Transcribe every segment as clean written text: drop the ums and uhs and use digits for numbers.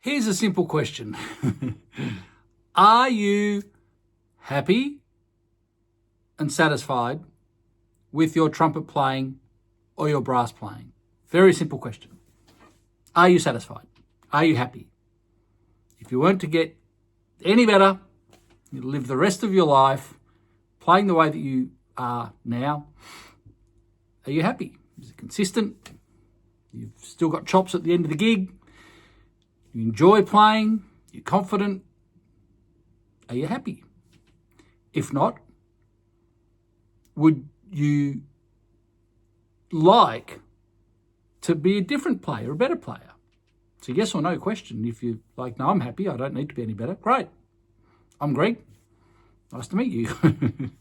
Here's a simple question. Are you happy and satisfied with your trumpet playing or your brass playing? Very simple question. Are you satisfied? Are you happy? If you weren't to get any better, you live the rest of your life playing the way that you are now, are you happy? Is it consistent? You've still got chops at the end of the gig? You enjoy playing? You're confident? Are you happy? If not, would you like to be a different player, a better player? It's a yes or no question. If you're like, no, I'm happy, I don't need to be any better, great. I'm Greg. Nice to meet you.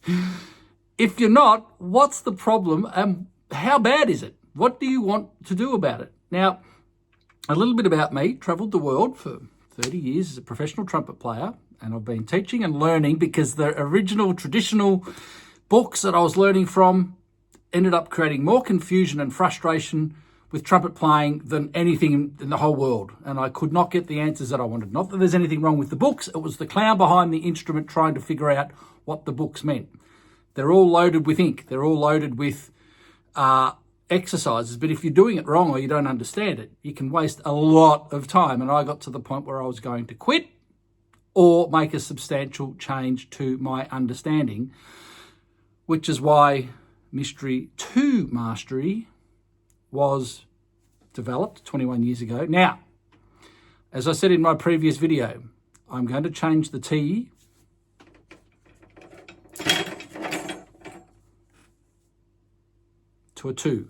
If you're not, what's the problem and how bad is it? What do you want to do about it? Now, a little bit about me. Travelled the world for 30 years as a professional trumpet player, and I've been teaching and learning because the original traditional books that I was learning from ended up creating more confusion and frustration with trumpet playing than anything in the whole world. And I could not get the answers that I wanted. Not that there's anything wrong with the books. It was the clown behind the instrument trying to figure out what the books meant. They're all loaded with ink. They're all loaded with exercises. But if you're doing it wrong or you don't understand it, you can waste a lot of time. And I got to the point where I was going to quit or make a substantial change to my understanding, which is why Mystery to Mastery was developed 21 years ago. Now, as I said in my previous video, I'm going to change the T to a 2.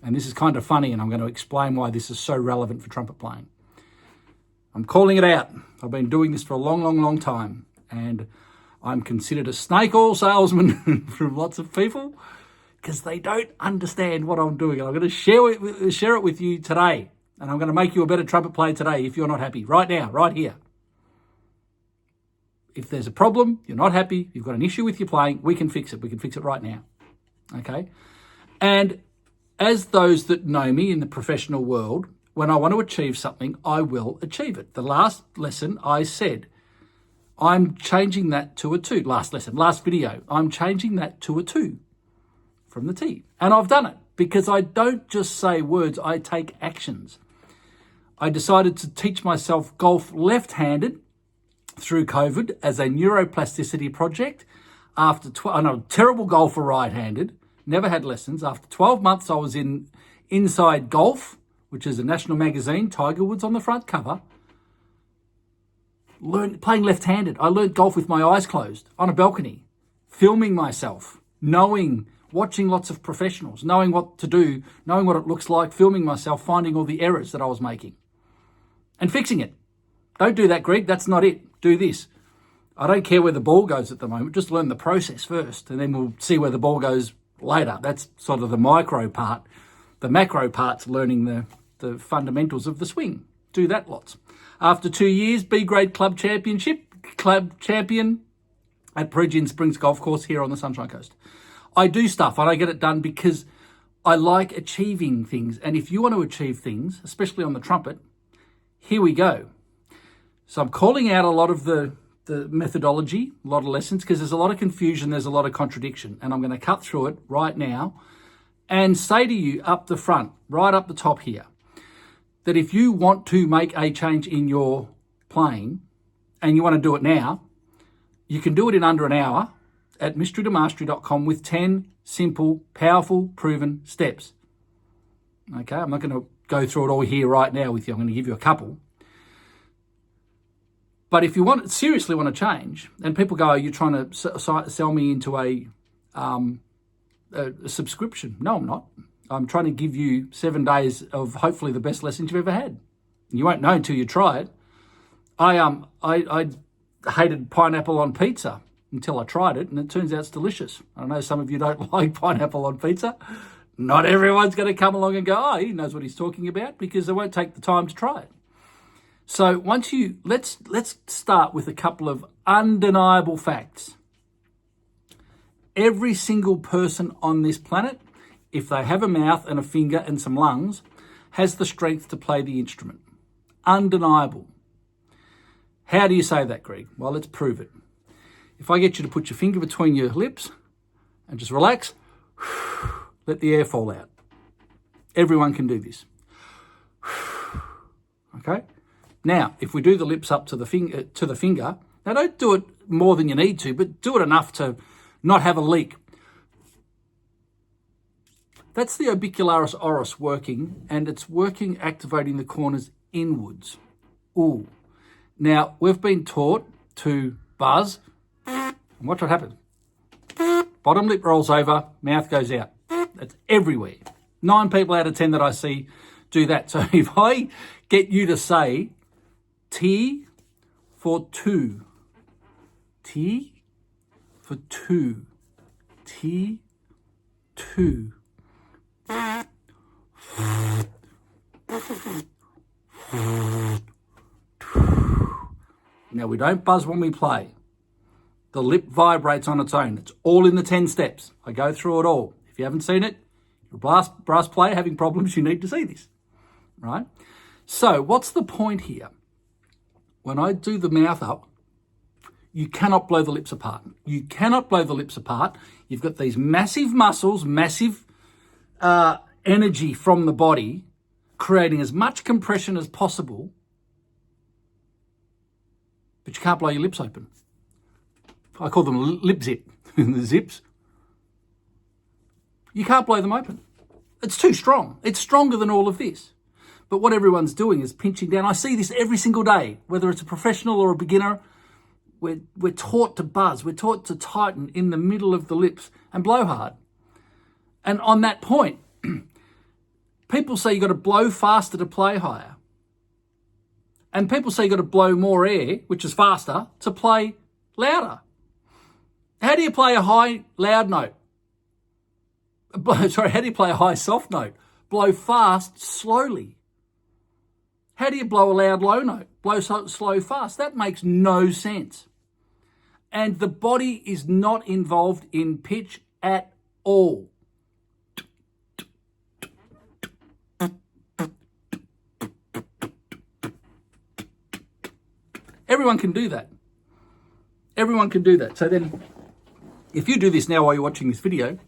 And this is kind of funny, and I'm going to explain why this is so relevant for trumpet playing. I'm calling it out. I've been doing this for a long, long, long time, and I'm considered a snake oil salesman from lots of people because they don't understand what I'm doing. And I'm going to share it with you today, and I'm going to make you a better trumpet player today if you're not happy, right now, right here. If there's a problem, you're not happy, you've got an issue with your playing, we can fix it. We can fix it right now, okay? And as those that know me in the professional world, when I want to achieve something, I will achieve it. The last lesson I said, I'm changing that to a 2. Last video, I'm changing that to a 2 from the T. And I've done it because I don't just say words, I take actions. I decided to teach myself golf left-handed through COVID as a neuroplasticity project. After I'm a terrible golfer right-handed, never had lessons. After 12 months, I was in Inside Golf, which is a national magazine, Tiger Woods on the front cover. Playing left-handed. I learned golf with my eyes closed on a balcony, filming myself, watching lots of professionals, knowing what to do, knowing what it looks like, filming myself, finding all the errors that I was making and fixing it. Don't do that, Greg. That's not it. Do this. I don't care where the ball goes at the moment. Just learn the process first, and then we'll see where the ball goes later. That's sort of the micro part. The macro part's learning the fundamentals of the swing. Do that lots. After 2 years, B-grade club champion at Perugian Springs Golf Course here on the Sunshine Coast. I do stuff and I get it done because I like achieving things. And if you want to achieve things, especially on the trumpet, here we go. So I'm calling out a lot of the methodology, a lot of lessons, because there's a lot of confusion, there's a lot of contradiction. And I'm going to cut through it right now and say to you up the front, right up the top here, that if you want to make a change in your playing and you want to do it now, you can do it in under an hour at mysterytomastery.com with 10 simple, powerful, proven steps. Okay, I'm not going to go through it all here right now with you. I'm going to give you a couple. But if you seriously want to change, and people go, you're trying to sell me into a subscription. No, I'm not. I'm trying to give you 7 days of hopefully the best lessons you've ever had. You won't know until you try it. I hated pineapple on pizza until I tried it, and it turns out it's delicious. I know some of you don't like pineapple on pizza. Not everyone's going to come along and go, oh, he knows what he's talking about, because they won't take the time to try it. So let's start with a couple of undeniable facts. Every single person on this planet, if they have a mouth and a finger and some lungs, has the strength to play the instrument. undeniable. How do you say that, Greg? Well, let's prove it. If I get you to put your finger between your lips and just relax, let the air fall out. Everyone can do this. Okay? Now, if we do the lips up to the finger, now don't do it more than you need to, but do it enough to not have a leak. That's the orbicularis oris working, and it's working, activating the corners inwards. Ooh. Now, we've been taught to buzz, and watch what happens. Bottom lip rolls over, mouth goes out. That's everywhere. 9 people out of 10 that I see do that. So if I get you to say T for 2, T for 2, T, 2. Now, we don't buzz when we play. The lip vibrates on its own. It's all in the 10 steps. I go through it all. If you haven't seen it, you're a brass player having problems, you need to see this, right? So what's the point here? When I do the mouth up, you cannot blow the lips apart. You cannot blow the lips apart. You've got these massive muscles, massive energy from the body, creating as much compression as possible, but you can't blow your lips open. I call them lip zip, the zips. You can't blow them open. It's too strong. It's stronger than all of this. But what everyone's doing is pinching down. I see this every single day, whether it's a professional or a beginner. We're taught to buzz. We're taught to tighten in the middle of the lips and blow hard. And on that point, people say you've got to blow faster to play higher. And people say you've got to blow more air, which is faster, to play louder. How do you play a high, loud note? Sorry, how do you play a high, soft note? Blow fast, slowly. How do you blow a loud, low note? Blow slow, fast. That makes no sense. And the body is not involved in pitch at all. Everyone can do that. Everyone can do that. So then, if you do this now while you're watching this video,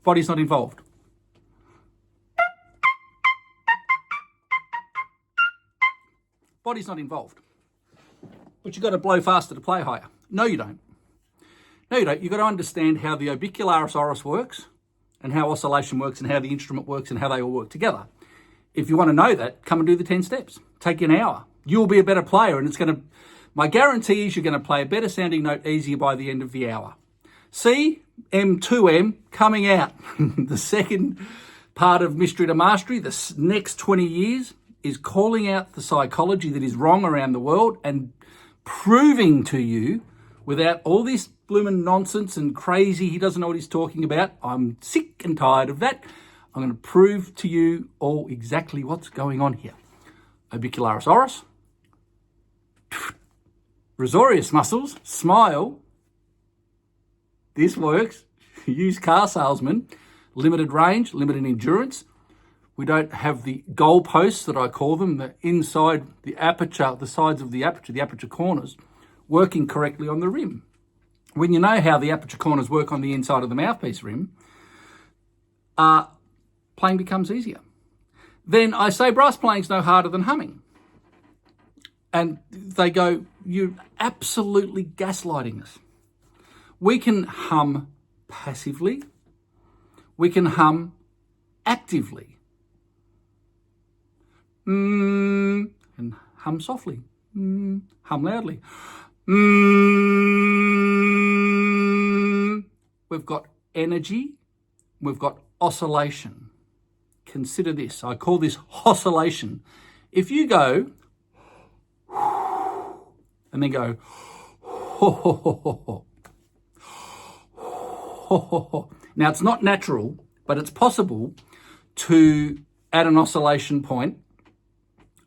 body's not involved. Body's not involved. But you've got to blow faster to play higher. No, you don't. No, you don't. You've got to understand how the orbicularis oris works and how oscillation works and how the instrument works and how they all work together. If you want to know that, come and do the 10 steps. Take you an hour. You'll be a better player, and it's going to, my guarantee is you're going to play a better sounding note easier by the end of the hour. See, M2M coming out. The second part of Mystery to Mastery, the next 20 years, is calling out the psychology that is wrong around the world and proving to you, without all this blooming nonsense and crazy, he doesn't know what he's talking about. I'm sick and tired of that. I'm going to prove to you all exactly what's going on here. Orbicularis oris, risorius muscles, smile. This works. Used car salesman, limited range, limited endurance. We don't have the goalposts that I call them, the inside the aperture, the sides of the aperture corners, working correctly on the rim. When you know how the aperture corners work on the inside of the mouthpiece rim, playing becomes easier. Then I say brass playing's no harder than humming. And they go, you're absolutely gaslighting us. We can hum passively. We can hum actively. And hum softly. Hum loudly. We've got energy. We've got oscillation. Consider this. I call this oscillation. If you go and then go now, it's not natural, but it's possible to add an oscillation point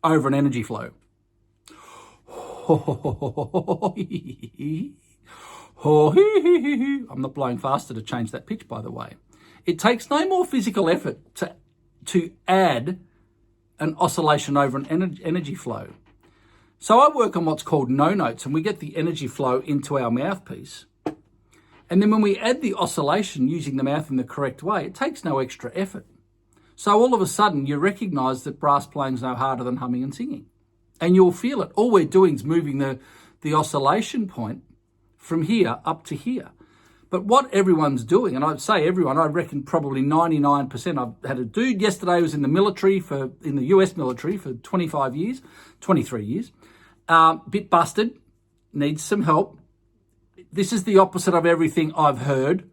over an energy flow. I'm not blowing faster to change that pitch, by the way. It takes no more physical effort to add an oscillation over an energy flow. So I work on what's called no notes, and we get the energy flow into our mouthpiece. And then when we add the oscillation using the mouth in the correct way, it takes no extra effort. So all of a sudden you recognise that brass playing's no harder than humming and singing. And you'll feel it. All we're doing is moving the oscillation point from here up to here. But what everyone's doing, and I'd say everyone, I reckon probably 99%. I've had a dude yesterday who was in the military, in the US military for 23 years, bit busted, needs some help. This is the opposite of everything I've heard.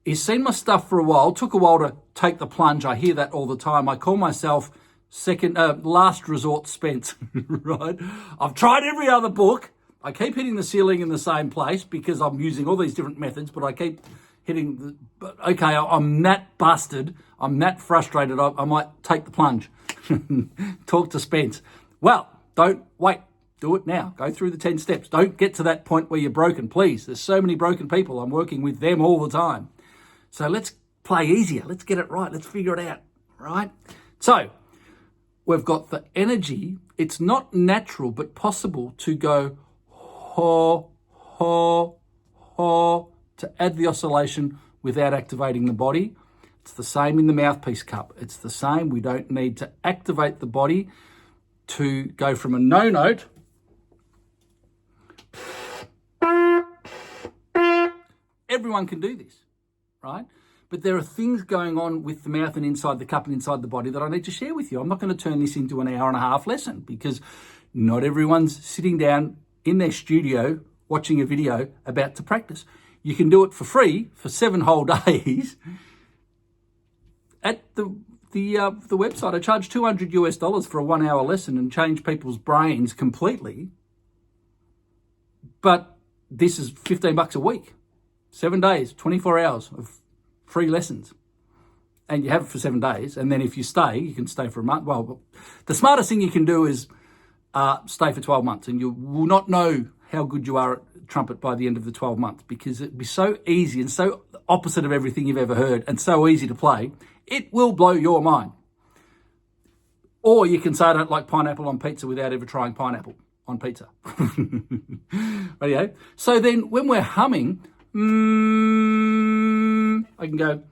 He's seen my stuff for a while, took a while to take the plunge. I hear that all the time. I call myself last resort Spence, right? I've tried every other book. I keep hitting the ceiling in the same place because I'm using all these different methods, but I keep hitting okay, I'm that busted. I'm that frustrated. I might take the plunge. Talk to Spence. Well, don't wait. Do it now. Go through the 10 steps. Don't get to that point where you're broken, please. There's so many broken people. I'm working with them all the time. So let's play easier. Let's get it right. Let's figure it out, right? So we've got the energy. It's not natural, but possible to go ho, ho, ho, to add the oscillation without activating the body. It's the same in the mouthpiece cup. It's the same. We don't need to activate the body to go from a no note everyone can do this, right? But there are things going on with the mouth and inside the cup and inside the body that I need to share with you. I'm not going to turn this into an hour and a half lesson because not everyone's sitting down in their studio watching a video about to practice. You can do it for free for 7 whole days at the website. I charge $200 for a 1 hour lesson and change people's brains completely. But this is $15 a week, 7 days, 24 hours of free lessons. And you have it for 7 days. And then if you stay, you can stay for a month. Well, the smartest thing you can do is stay for 12 months, and you will not know how good you are at trumpet by the end of the 12 months because it'd be so easy and so opposite of everything you've ever heard and so easy to play. It will blow your mind. Or you can say I don't like pineapple on pizza without ever trying pineapple on pizza. Right, so then when we're humming, I can go,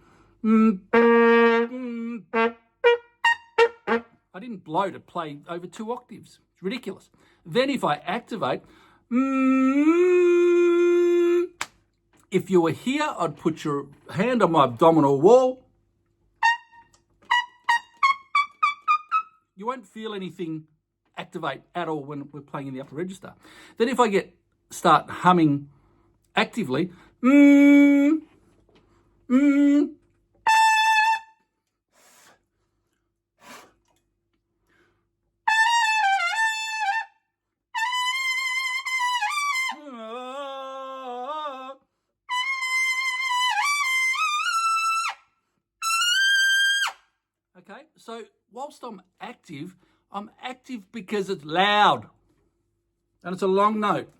I didn't blow to play over 2 octaves. It's ridiculous. Then if I activate, if you were here, I'd put your hand on my abdominal wall. You won't feel anything activate at all when we're playing in the upper register. Then if I start humming actively, okay, so whilst I'm active because it's loud and it's a long note.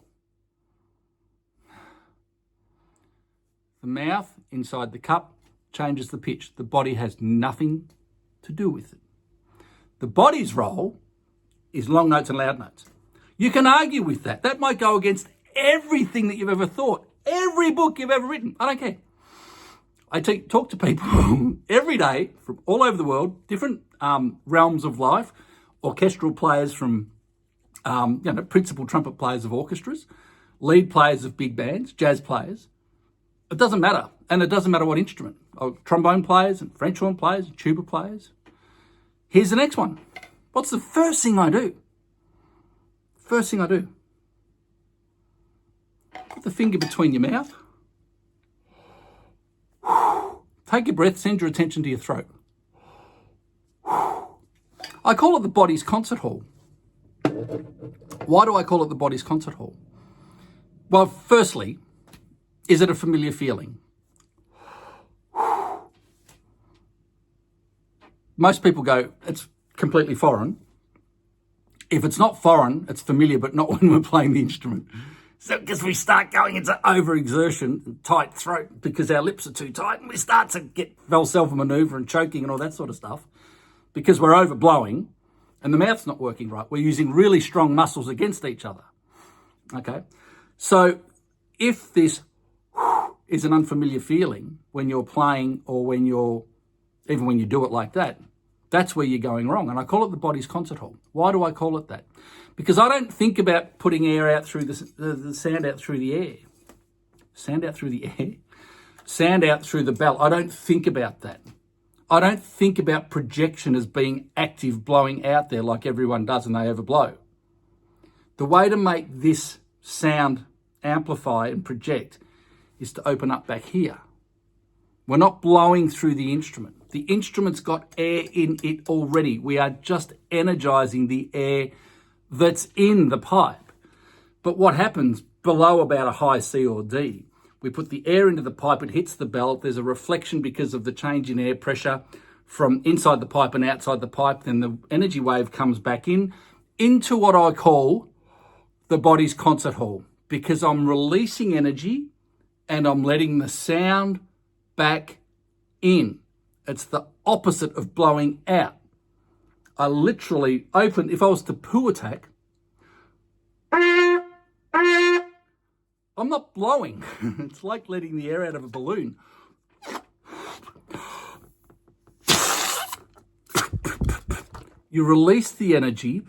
The mouth inside the cup changes the pitch. The body has nothing to do with it. The body's role is long notes and loud notes. You can argue with that. That might go against everything that you've ever thought, every book you've ever written. I don't care. I talk to people every day from all over the world, different realms of life, orchestral players from, principal trumpet players of orchestras, lead players of big bands, jazz players. It doesn't matter. And it doesn't matter what instrument. Trombone players and French horn players and tuba players. Here's the next one. What's the first thing I do? First thing I do. Put the finger between your mouth. Take a breath, send your attention to your throat. I call it the body's concert hall. Why do I call it the body's concert hall? Well, firstly, is it a familiar feeling? Most people go, it's completely foreign. If it's not foreign, it's familiar, but not when we're playing the instrument. So because we start going into overexertion, tight throat, because our lips are too tight, and we start to get self-maneuver and choking and all that sort of stuff. because we're overblowing and the mouth's not working right. We're using really strong muscles against each other. Okay, so if this is an unfamiliar feeling when you're playing or even when you do it like that, that's where you're going wrong. And I call it the body's concert hall. Why do I call it that? Because I don't think about putting air out through the sound out through the air. Sound out through the air? Sound out through the bell. I don't think about that. I don't think about projection as being active, blowing out there like everyone does and they overblow. The way to make this sound amplify and project is to open up back here. We're not blowing through the instrument. The instrument's got air in it already. We are just energizing the air that's in the pipe. But what happens below about a high C or D, we put the air into the pipe, it hits the bell, there's a reflection because of the change in air pressure from inside the pipe and outside the pipe, then the energy wave comes back into what I call the body's concert hall, because I'm releasing energy and I'm letting the sound back in. It's the opposite of blowing out. I literally open, if I was to poo attack, I'm not blowing. It's like letting the air out of a balloon. You release the energy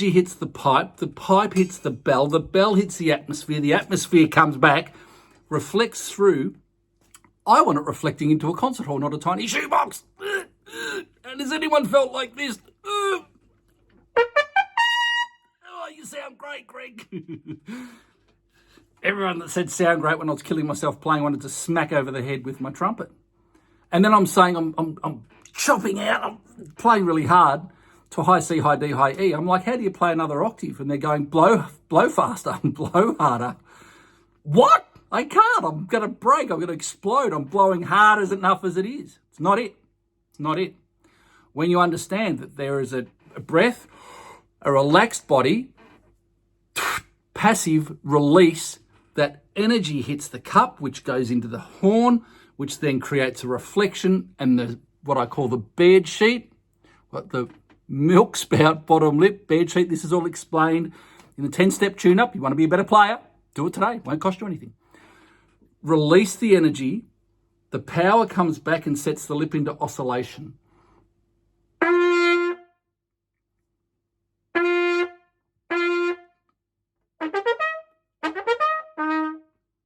hits the pipe hits the bell hits the atmosphere comes back, reflects through. I want it reflecting into a concert hall, not a tiny shoebox. And has anyone felt like this? Oh, you sound great, Greg. Everyone that said sound great when I was killing myself playing wanted to smack over the head with my trumpet. And then I'm saying I'm chopping out, I'm playing really hard to high C, high D, high E. I'm like, how do you play another octave? And they're going, blow faster, blow harder. What? I can't. I'm going to break. I'm going to explode. I'm blowing hard as enough as it is. It's not it. It's not it. When you understand that there is a breath, a relaxed body, passive release, that energy hits the cup, which goes into the horn, which then creates a reflection, and what I call the bed sheet, the milk spout bottom lip bed sheet. This is all explained in the 10-step tune-up. You want to be a better player? Do it today. Won't cost you anything. Release the energy. The power comes back and sets the lip into oscillation.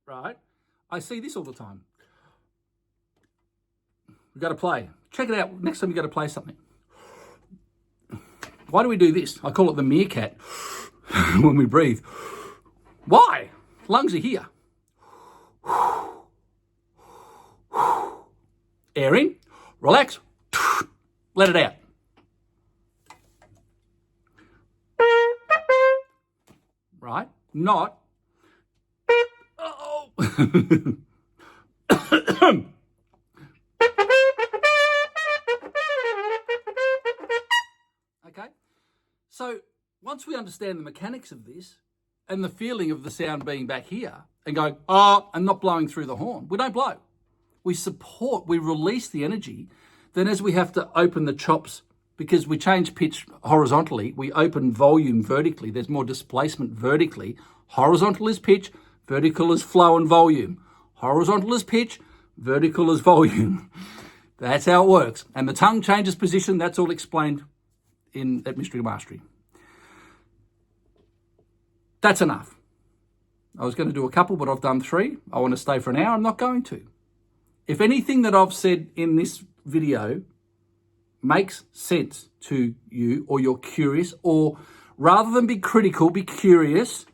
Right? I see this all the time. We've got to play. Check it out next time you got to play something. Why do we do this? I call it the meerkat when we breathe. Why? Lungs are here. Air in, relax, let it out. Right? Not. Oh. Okay? So once we understand the mechanics of this and the feeling of the sound being back here and going, and not blowing through the horn, we don't blow. We support, we release the energy. Then as we have to open the chops, because we change pitch horizontally, we open volume vertically. There's more displacement vertically. Horizontal is pitch, vertical is flow and volume. Horizontal is pitch, vertical is volume. That's how it works. And the tongue changes position. That's all explained at Mystery Mastery. That's enough. I was going to do a couple, but I've done 3. I want to stay for an hour. I'm not going to. If anything that I've said in this video makes sense to you, or you're curious, or rather than be critical, be curious,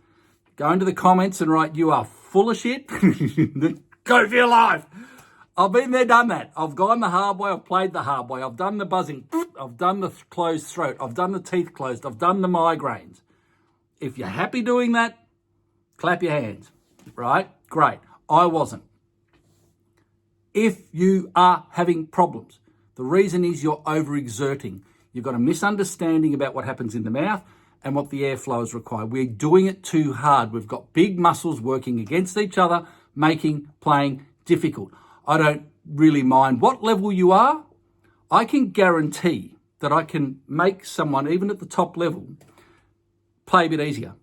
go into the comments and write, you are full of shit. Go for your life. I've been there, done that. I've gone the hard way. I've played the hard way. I've done the buzzing. I've done the closed throat. I've done the teeth closed. I've done the migraines. If you're happy doing that, clap your hands, right? Great. I wasn't. If you are having problems, the reason is you're overexerting. You've got a misunderstanding about what happens in the mouth and what the airflow is required. We're doing it too hard. We've got big muscles working against each other, making playing difficult. I don't really mind what level you are. I can guarantee that I can make someone, even at the top level, play a bit easier.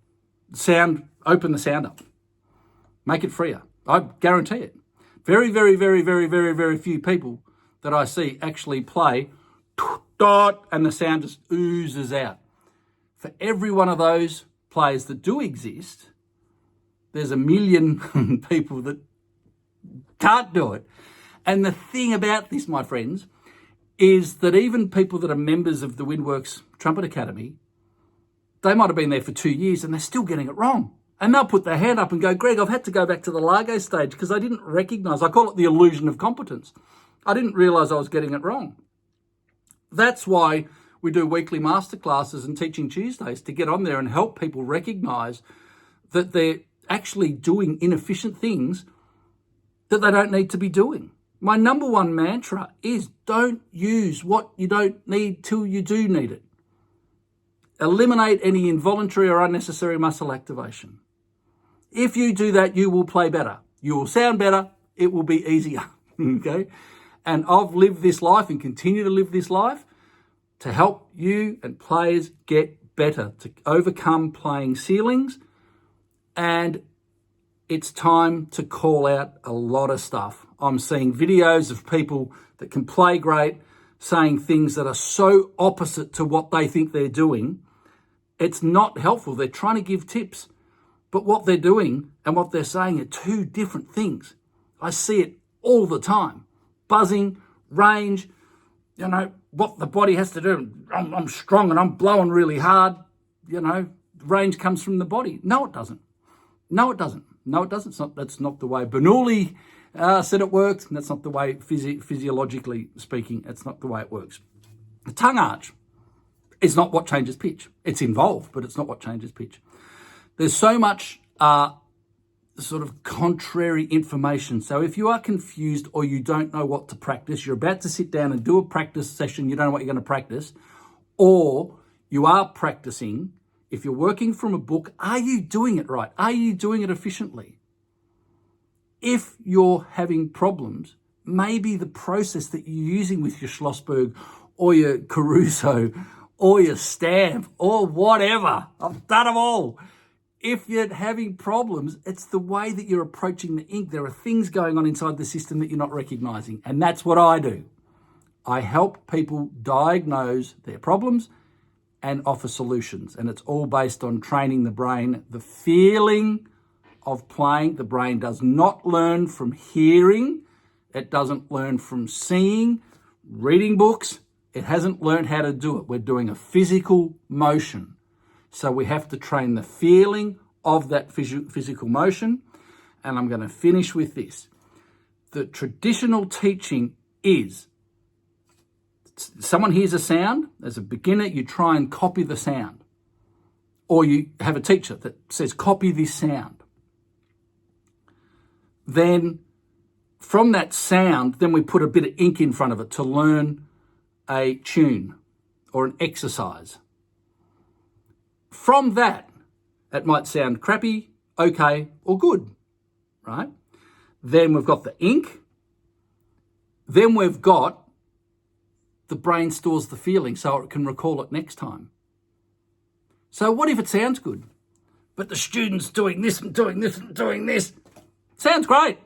Open the sound up. Make it freer. I guarantee it. Very, very, very, very, very, very few people that I see actually play dot and the sound just oozes out. For every one of those players that do exist, there's a million people that can't do it. And the thing about this, my friends, is that even people that are members of the Windworks Trumpet Academy, they might have been there for 2 years and they're still getting it wrong. And they'll put their hand up and go, Greg, I've had to go back to the Largo stage because I didn't recognise, I call it the illusion of competence. I didn't realise I was getting it wrong. That's why we do weekly masterclasses and Teaching Tuesdays, to get on there and help people recognise that they're actually doing inefficient things that they don't need to be doing. My number one mantra is don't use what you don't need till you do need it. Eliminate any involuntary or unnecessary muscle activation. If you do that, you will play better. You will sound better. It will be easier. Okay? And I've lived this life and continue to live this life to help you and players get better, to overcome playing ceilings. And it's time to call out a lot of stuff. I'm seeing videos of people that can play great saying things that are so opposite to what they think they're doing. It's not helpful. They're trying to give tips, but what they're doing and what they're saying are two different things. I see it all the time. Buzzing, range, what the body has to do. I'm strong and I'm blowing really hard. Range comes from the body. No, it doesn't. No, it doesn't. No, it doesn't. That's not the way Bernoulli said it works. And that's not the way, physiologically speaking, it's not the way it works. The tongue arch is not what changes pitch. It's involved, but it's not what changes pitch. There's so much sort of contrary information. So if you are confused or you don't know what to practice, you're about to sit down and do a practice session, you don't know what you're going to practice, or you are practicing, if you're working from a book, are you doing it right? Are you doing it efficiently? If you're having problems, maybe the process that you're using with your Schlossberg or your Caruso or your stamp or whatever, I've done them all. If you're having problems, it's the way that you're approaching the ink. There are things going on inside the system that you're not recognizing. And that's what I do. I help people diagnose their problems and offer solutions. And it's all based on training the brain. The feeling of playing, the brain does not learn from hearing. It doesn't learn from seeing, reading books. It hasn't learned how to do it. We're doing a physical motion. So we have to train the feeling of that physical motion. And I'm going to finish with this. The traditional teaching is, someone hears a sound, as a beginner, you try and copy the sound. Or you have a teacher that says, copy this sound. Then from that sound, then we put a bit of ink in front of it to learn a tune or an exercise. From that, it might sound crappy, okay, or good, right? Then we've got the ink. Then we've got the brain stores the feeling so it can recall it next time. So what if it sounds good, but the student's doing this and doing this and doing this? Sounds great.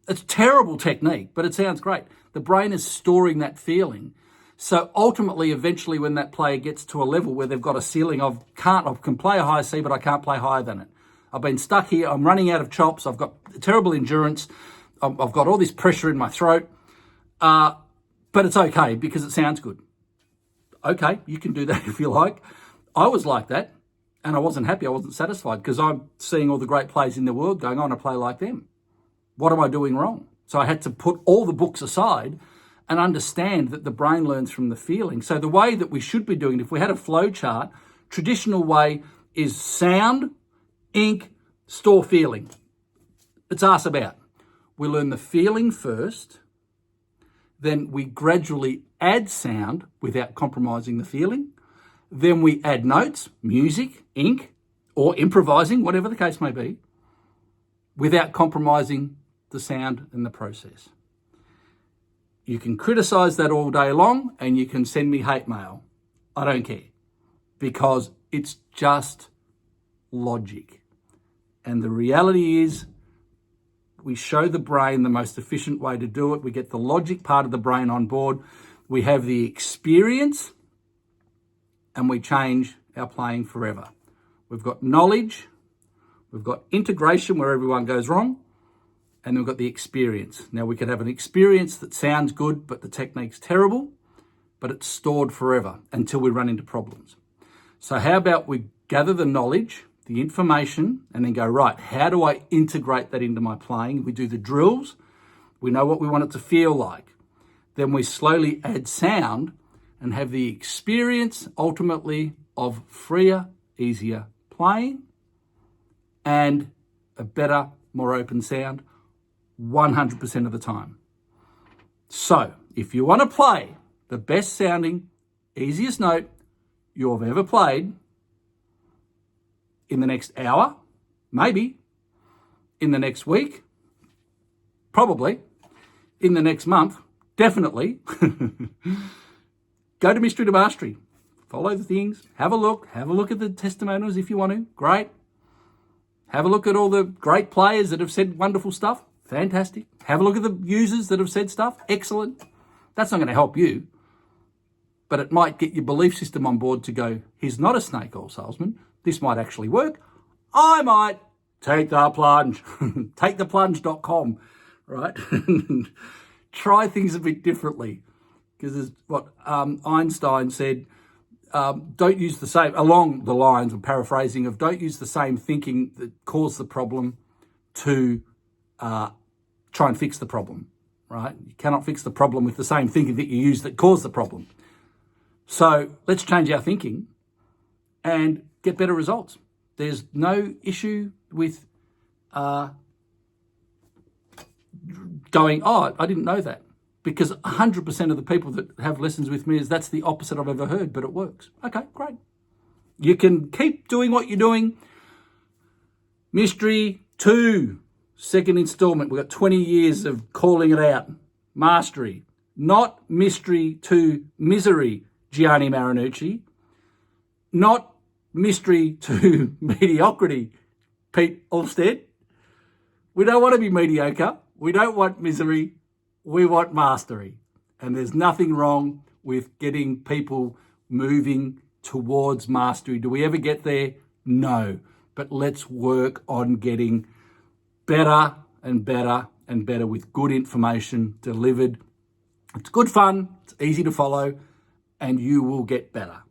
It's terrible technique, but it sounds great. The brain is storing that feeling. So ultimately, eventually, when that player gets to a level where they've got a ceiling of I can play a high C, but I can't play higher than it. I've been stuck here. I'm running out of chops. I've got terrible endurance. I've got all this pressure in my throat. But it's okay because it sounds good. Okay, you can do that if you like. I was like that, and I wasn't happy. I wasn't satisfied because I'm seeing all the great players in the world going, I want to play like them. What am I doing wrong? So I had to put all the books aside and understand that the brain learns from the feeling. So the way that we should be doing it, if we had a flow chart, traditional way is sound, ink, store feeling. It's asked about. We learn the feeling first, then we gradually add sound without compromising the feeling. Then we add notes, music, ink, or improvising, whatever the case may be, without compromising the sound and the process. You can criticise that all day long and you can send me hate mail. I don't care, because it's just logic. And the reality is, we show the brain the most efficient way to do it. We get the logic part of the brain on board. We have the experience, and we change our playing forever. We've got knowledge, we've got integration where everyone goes wrong, and we've got the experience. Now, we could have an experience that sounds good, but the technique's terrible, but it's stored forever until we run into problems. So how about we gather the knowledge, the information, and then go, right, how do I integrate that into my playing? We do the drills. We know what we want it to feel like. Then we slowly add sound and have the experience ultimately of freer, easier playing and a better, more open sound 100% of the time. So if you want to play the best sounding, easiest note you've ever played in the next hour, maybe, in the next week, probably, in the next month, definitely, go to Mystery to Mastery. Follow the things, have a look at the testimonials if you want to, great. Have a look at all the great players that have said wonderful stuff, fantastic. Have a look at the users that have said stuff, excellent. That's not going to help you, but it might get your belief system on board to go, he's not a snake oil salesman. This might actually work. I might take the plunge, taketheplunge.com, right? Try things a bit differently, because it's what Einstein said, don't use the same, along the lines of paraphrasing of, don't use the same thinking that caused the problem to try and fix the problem, right? You cannot fix the problem with the same thinking that you used that caused the problem. So let's change our thinking and get better results. There's no issue with going, oh, I didn't know that. Because 100% of the people that have lessons with me is that's the opposite I've ever heard, but it works. Okay, great. You can keep doing what you're doing. Mystery 2, second installment. We've got 20 years of calling it out. Mastery. Not Mystery 2, Misery, Gianni Marinucci. Not Mystery to Mediocrity, Pete Olstead. We don't want to be mediocre. We don't want misery. We want mastery. And there's nothing wrong with getting people moving towards mastery. Do we ever get there? No. But let's work on getting better and better and better with good information delivered. It's good fun. It's easy to follow, and you will get better.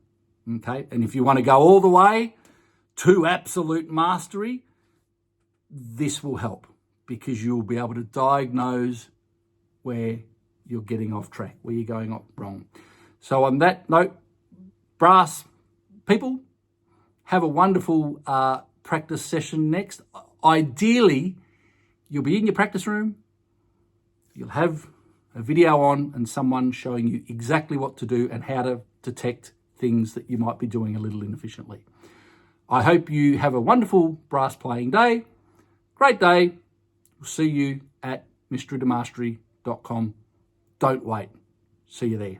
Okay, and if you want to go all the way to absolute mastery, this will help, because you'll be able to diagnose where you're getting off track, where you're going off wrong. So on that note, brass people, have a wonderful practice session next. Ideally, you'll be in your practice room, you'll have a video on and someone showing you exactly what to do and how to detect things that you might be doing a little inefficiently. I hope you have a wonderful brass playing day. Great day. We'll see you at mysterytomastery.com. Don't wait. See you there.